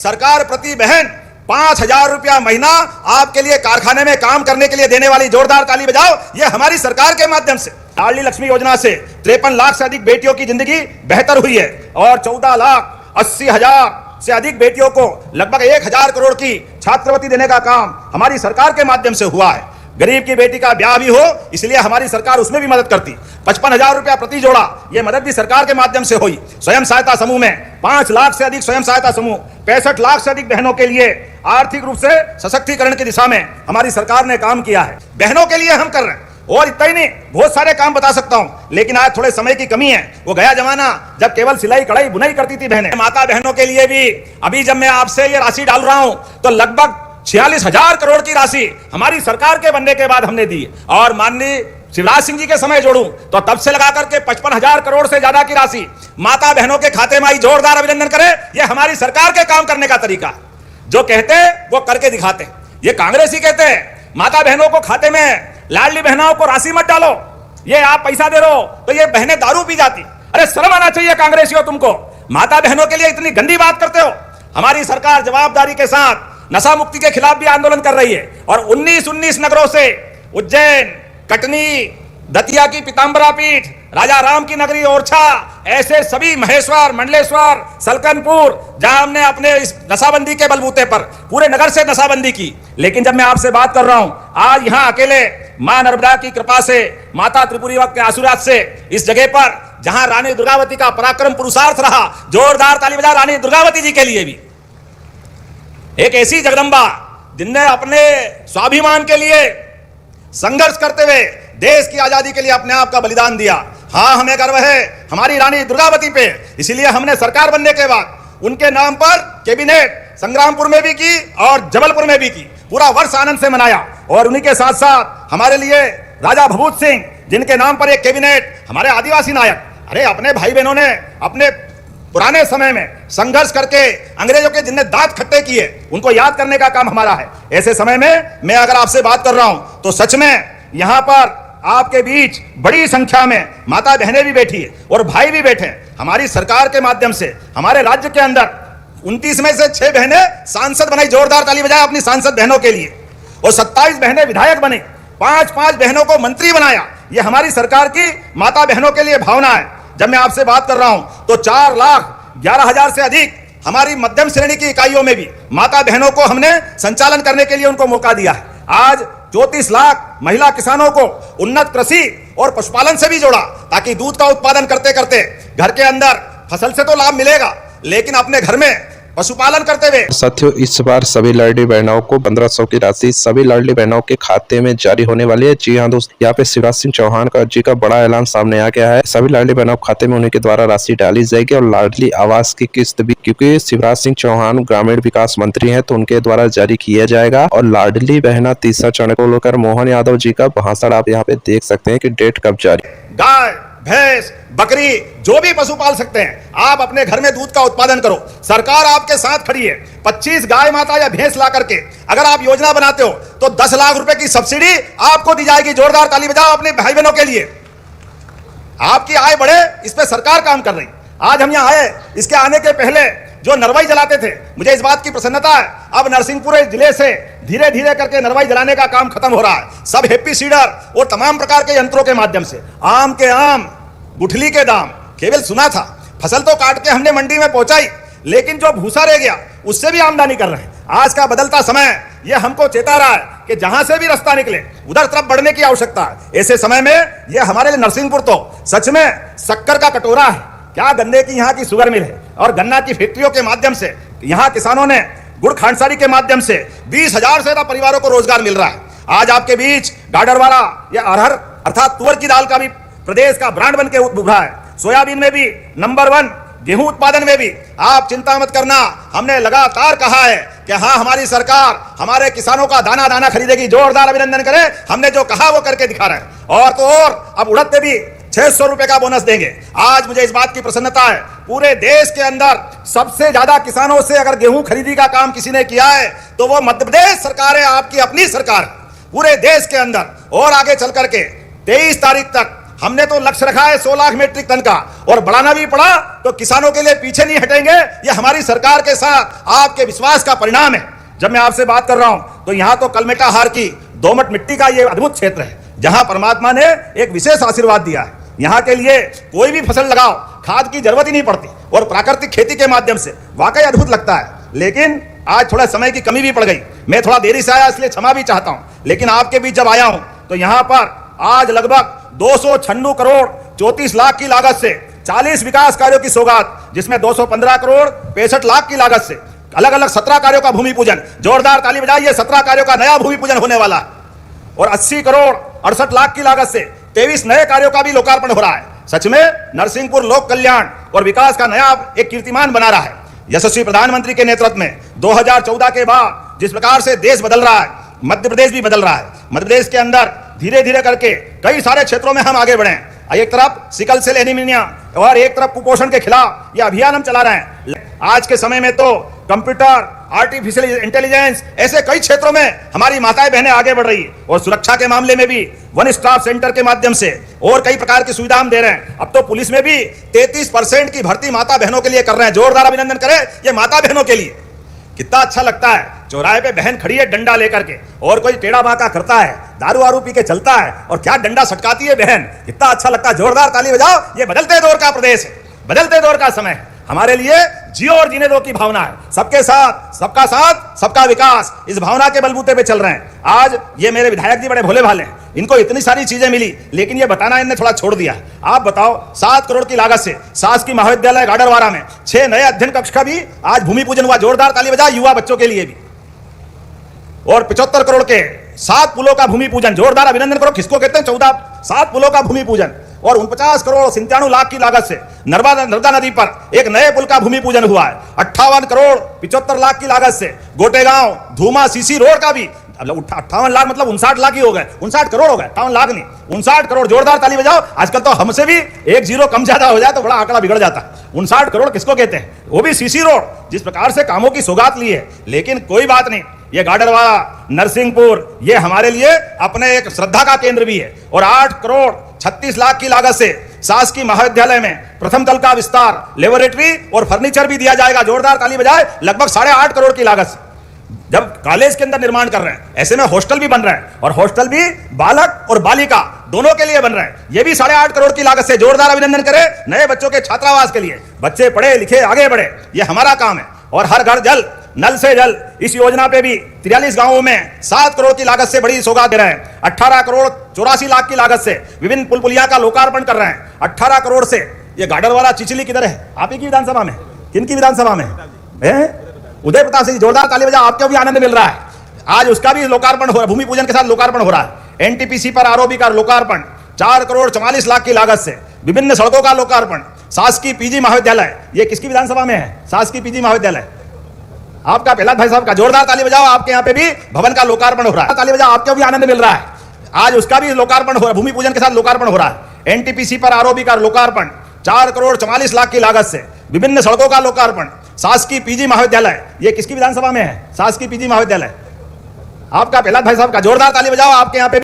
सरकार प्रति बहन 5,000 रुपया महीना आपके लिए कारखाने में काम करने के लिए देने वाली जोरदार ताली बजाओ। ये हमारी सरकार के माध्यम से लाडली लक्ष्मी योजना से 53 लाख से अधिक बेटियों की जिंदगी बेहतर हुई है और 14,80,000 से अधिक बेटियों को लगभग 1,000 करोड़ की छात्रवृत्ति देने का काम हमारी सरकार के माध्यम से हुआ है। गरीब की बेटी का ब्याह भी हो इसलिए हमारी सरकार उसमें भी मदद करती। 55,000 रुपया प्रति जोड़ा ये मदद भी सरकार के माध्यम से हुई। स्वयं सहायता समूह में 5 लाख से अधिक स्वयं सहायता समूह, 65 लाख से अधिक बहनों के लिए आर्थिक रूप से सशक्तिकरण की दिशा में हमारी सरकार ने काम किया है। बहनों के लिए हम कर रहे हैं और इतना ही नहीं, बहुत सारे काम बता सकता हूं, लेकिन आज थोड़े समय की कमी है। वो गया जमाना जब केवल सिलाई कढ़ाई बुनाई करती थी बहनें। माता बहनों के लिए भी अभी जब मैं आपसे ये राशि डाल रहा हूं तो लगभग 46,000 करोड़ की राशि हमारी सरकार के बनने के बाद हमने दी और माननीय शिवराज सिंह जी के समय जोड़ूं तो तब से लगा करके 55,000 करोड़ से ज्यादा की राशि माता बहनों के खाते में आई। जोरदार अभिनंदन करें। यह हमारी सरकार के काम करने का तरीका, जो कहते हैं वो करके दिखाते। ये कांग्रेसी कहते हैं माता बहनों को खाते में, लाडली बहनों को राशि मत डालो, ये आप पैसा दे रहे हो तो ये बहनें दारू पी जाती। अरे शर्म आना चाहिए कांग्रेसियों तुमको, माता बहनों के लिए इतनी गंदी बात करते हो। हमारी सरकार जवाबदारी के साथ नशा मुक्ति के खिलाफ भी आंदोलन कर रही है और 19 नगरों से उज्जैन, कटनी, दतिया की पीताम्बरा पीठ, राजा राम की नगरी ओरछा, ऐसे सभी महेश्वर, मंडलेश्वर, सलकनपुर, जहां हमने अपने इस नशाबंदी के बलबूते पर पूरे नगर से नशाबंदी की। लेकिन जब मैं आपसे बात कर रहा हूं आज यहां अकेले मां नर्मदा की कृपा से, माता त्रिपुरी के आशीर्वाद से इस जगह पर जहां रानी दुर्गावती का पराक्रम पुरुषार्थ रहा, जोरदार ताली बजा रानी दुर्गावती जी के लिए भी। एक ऐसी जगदंबा जिनने अपने स्वाभिमान के लिए संघर्ष करते हुए देश की आजादी के लिए अपने आप का बलिदान दिया। हाँ, हमें गर्व है हमारी रानी दुर्गावती पे, इसीलिए हमने सरकार बनने के बाद उनके नाम पर कैबिनेट संग्रामपुर में भी की और जबलपुर में भी की। पूरा वर्ष आनंद से मनाया और उन्हीं के साथ साथ हमारे लिए राजा भभूत सिंह जिनके नाम पर एक कैबिनेट, हमारे आदिवासी नायक, अरे अपने भाई बहनों ने अपने पुराने समय में संघर्ष करके अंग्रेजों के जिनने दांत खट्टे किए उनको याद करने का काम हमारा है। ऐसे समय में मैं अगर आपसे बात कर रहा हूं तो सच में यहां पर आपके बीच बड़ी संख्या में माता बहनें भी बैठी है और भाई भी बैठे हैं। हमारी सरकार के माध्यम से हमारे राज्य के अंदर 29 में से 6 बहनें सांसद बनाई। जोरदार ताली बजाएं अपनी सांसद बहनों के लिए। और 27 बहनें विधायक बने, 5 बहनों को मंत्री बनाया। यह हमारी सरकार की माता बहनों के लिए भावना है। जब मैं आपसे बात कर रहा हूं तो 4,11,000 से अधिक हमारी मध्यम श्रेणी की इकाइयों में भी माता बहनों को हमने संचालन करने के लिए उनको मौका दिया है। आज 34 लाख महिला किसानों को उन्नत कृषि और पशुपालन से भी जोड़ा, ताकि दूध का उत्पादन करते करते घर के अंदर फसल से तो लाभ मिलेगा लेकिन अपने घर में पशुपालन करते हुए। साथियों, इस बार सभी लाडली बहनों को 1500 की राशि सभी लाडली बहनों के खाते में जारी होने वाली है। जी हाँ दोस्तों, यहाँ पे शिवराज सिंह चौहान का बड़ा ऐलान सामने आ गया है। सभी लाडली बहनों के खाते में उन्हीं के द्वारा राशि डाली जाएगी और लाडली आवास की किस्त भी, क्योंकि शिवराज सिंह चौहान ग्रामीण विकास मंत्री है तो उनके द्वारा जारी किया जाएगा। और लाडली बहना तीसरा चरण को लेकर मोहन यादव जी का भाषण आप यहाँ पे देख सकते हैं कि डेट कब जारी। गाय, भैंस, बकरी, जो भी पशु पाल सकते हैं, आप अपने घर में दूध का उत्पादन करो, सरकार आपके साथ खड़ी है। 25 गाय माता या भैंस ला करके अगर आप योजना बनाते हो तो 10 लाख रुपए की सब्सिडी आपको दी जाएगी। जोरदार ताली बजाओ अपने भाई बहनों के लिए। आपकी आय बढ़े, इस पे सरकार काम कर रही। आज हम यहाँ आए, इसके आने के पहले जो नरवाई जलाते थे, मुझे इस बात की प्रसन्नता है अब नरसिंहपुर जिले से धीरे धीरे करके नरवाई जलाने का काम खत्म हो रहा है। सब हैप्पी सीडर और तमाम प्रकार के यंत्रों के माध्यम से आम के आम, गुठली के दाम, केवल सुना था, फसल तो काट के हमने मंडी में पहुंचाई, लेकिन जो भूसा रह गया उससे भी आमदनी कर रहे हैं। आज का बदलता समय यह हमको चेता रहा है कि जहां से भी रास्ता निकले उधर तरफ बढ़ने की आवश्यकता है। ऐसे समय में यह हमारे लिए नरसिंहपुर तो सच में शक्कर का कटोरा है। क्या गन्ने की यहाँ की शुगर मिल है और गन्ना की फैक्ट्रियों के माध्यम से यहाँ किसानों ने गुड़ खांडसारी के माध्यम से 20,000 से ज्यादा परिवारों को रोजगार मिल रहा है। आज आपके बीच गाडरवाला या अरहर अर्थात तुअर की दाल का भी प्रदेश का ब्रांड बन के उभरा है। सोयाबीन में भी नंबर 1, गेहूं उत्पादन में भी। आप चिंता मत करना, हमने लगातार कहा है कि हाँ, हमारी सरकार हमारे किसानों का दाना दाना खरीदेगी। जोरदार अभिनंदन करें, हमने जो कहा वो करके दिखा रहे हैं। और तो और अब उड़द पे भी 600 रुपए का बोनस देंगे। आज मुझे इस बात की प्रसन्नता है, पूरे देश के अंदर सबसे ज्यादा किसानों से अगर गेहूं खरीदी का काम किसी ने किया है तो वो मध्य प्रदेश सरकार है, आपकी अपनी सरकार पूरे देश के अंदर। और आगे चल करके 23 तारीख तक हमने तो लक्ष्य रखा है 100 लाख मीट्रिक टन का, और बढ़ाना भी पड़ा तो किसानों के लिए पीछे नहीं हटेंगे। ये हमारी सरकार के साथ आपके विश्वास का परिणाम है। जब मैं आपसे बात कर रहा हूं तो यहां तो कलमेटा हार की दोमट मिट्टी का ये अद्भुत क्षेत्र है जहां परमात्मा ने एक विशेष आशीर्वाद दिया है। यहाँ के लिए कोई भी फसल लगाओ, खाद की जरूरत ही नहीं पड़ती, और प्राकृतिक खेती के माध्यम से वाकई अद्भुत लगता है। लेकिन आज थोड़ा समय की कमी भी पड़ गई, मैं थोड़ा देरी से आया इसलिए क्षमा भी चाहता हूं, लेकिन आपके बीच जब आया हूं तो यहाँ पर आज लगभग 296 करोड़ 34 लाख की लागत से 40 विकास कार्यों की सौगात, जिसमें 215 करोड़ 65 लाख की लागत से अलग अलग 17 कार्यों का भूमि पूजन, जोरदार ताली बजाइए, 17 कार्यों का नया भूमि पूजन होने वाला है, और 80 करोड़ 68 लाख की लागत से 23 नए कार्यों का भी लोकार्पण हो रहा है। सच में नरसिंहपुर लोक कल्याण और विकास का नया एक कीर्तिमान बना रहा है। यशस्वी प्रधानमंत्री के नेतृत्व में 2014 के बाद जिस प्रकार से देश बदल रहा है, मध्य प्रदेश भी बदल रहा है। मध्य प्रदेश के अंदर धीरे धीरे करके कई सारे क्षेत्रों में हम आगे बढ़े हैं। एक तरफ सिकल सेल एनीमिया और एक तरफ कुपोषण के खिलाफ यह अभियान हम चला रहे हैं। आज के समय में तो कंप्यूटर, आर्टिफिशियल इंटेलिजेंस, ऐसे कई क्षेत्रों में हमारी माताएं बहनें आगे बढ़ रही है, और सुरक्षा के मामले में भी वन स्टॉप सेंटर के माध्यम से और कई प्रकार की सुविधा हम दे रहे हैं। अब तो पुलिस में भी 33% की भर्ती माता बहनों के लिए कर रहे हैं। जोरदार अभिनंदन करें ये माता बहनों के लिए। कितना अच्छा लगता है, चौराहे पे बहन खड़ी है डंडा लेकर के, और कोई टेढ़ा बांका करता है, दारू वारू पी के चलता है, और क्या डंडा सटकाती है बहन, कितना अच्छा लगता है। जोरदार ताली बजाओ, ये बदलते दौर का प्रदेश है, बदलते दौर का समय है। हमारे लिए जियो और जीने दो की भावना है, सबके साथ सबका विकास, इस भावना के बलबूते पे चल रहे हैं। आज ये मेरे विधायक जी बड़े भोले भाले हैं, इनको इतनी सारी चीजें मिली, लेकिन ये बताना इन्हें थोड़ा छोड़ दिया है। आप बताओ, 7 करोड़ की लागत से शासकीय महाविद्यालय गाडरवारा में 6 नए अध्ययन कक्ष का भी आज भूमि पूजन हुआ। जोरदार ताली बजाओ युवा बच्चों के लिए भी। और 75 करोड़ के 7 पुलों का भूमि पूजन, जोरदार अभिनंदन करो। किसको कहते हैं 7 पुलों का भूमि पूजन। और 49 करोड़ 97 लाख की लागत से नर्मदा नदी पर एक नए पुल का भूमि पूजन हुआ है। 58 करोड़ 75 लाख की लागत से गोटेगांव धूमा सीसी रोड का भी, 58 लाख मतलब 59 लाख ही हो गए, 59 करोड़ हो गए, 58 लाख नहीं, 59 करोड़। जोरदार ताली बजाओ। आजकल तो हमसे भी एक जीरो कम ज्यादा हो जाए तो बड़ा आंकड़ा बिगड़ जाता है। 59 करोड़ किसको कहते हैं, वो भी सीसी रोड। जिस प्रकार से कामों की सौगात ली है, लेकिन कोई बात नहीं, ये गाडरवारा, नरसिंहपुर, ये हमारे लिए अपने एक श्रद्धा का केंद्र भी है। और 8 करोड़ 36 लाख की लागत से शासकीय महाविद्यालय में प्रथम तल का विस्तार, लेबोरेटरी और फर्नीचर भी दिया जाएगा। जोरदार ताली बजाए। लगभग 8.5 करोड़ की लागत से जब कॉलेज के अंदर निर्माण कर रहे हैं, ऐसे में हॉस्टल भी बन रहे हैं, और हॉस्टल भी बालक और बालिका दोनों के लिए बन रहे हैं। ये भी 8.5 करोड़ की लागत से। जोरदार अभिनंदन करें नए बच्चों के छात्रावास के लिए, बच्चे पढ़े लिखे आगे बढ़े, ये हमारा काम है। और हर घर जल, नल से जल, इस योजना पे भी 43 गांवों में 7 करोड़ की लागत से बड़ी सौगात दे रहे हैं। 18 करोड़ 84 लाख की लागत से विभिन्न पुल पुलिया का लोकार्पण कर रहे हैं। 18 करोड़ से ये गाडरवारा चिचली किधर है, आप ही की विधानसभा में, किनकी विधानसभा में है? उदय प्रताप सिंह। जोरदार ताली बजाओ, आपको भी आनंद मिल रहा है। आज उसका भी लोकार्पण हो रहा है, भूमि पूजन के साथ लोकार्पण हो रहा है। एनटीपीसी पर आरओबी का लोकार्पण, 4 करोड़ 44 लाख की लागत से विभिन्न सड़कों का लोकार्पण। शासकीय पीजी महाविद्यालय, ये किसकी विधानसभा में है? शासकीय पीजी महाविद्यालय आपका प्रहलाद भाई साहब का। जोरदार ताली बजाओ, आपके यहाँ पे भी भवन का लोकार्पण हो रहा है। ताली बजाओ, आपको भी आनंद मिल रहा है। आज उसका भी लोकार्पण हो रहा है, भूमि पूजन के साथ लोकार्पण हो रहा है। एनटीपीसी पर आरओबी का लोकार्पण, 4 करोड़ 44 लाख की लागत से विभिन्न सड़कों का लोकार्पण। शासकीय पीजी महाविद्यालय, ये किसकी विधानसभा में है? शासकीय पीजी महाविद्यालय आपका प्रहलाद भाई साहब का। जोरदार ताली बजाओ, आपके यहाँ पे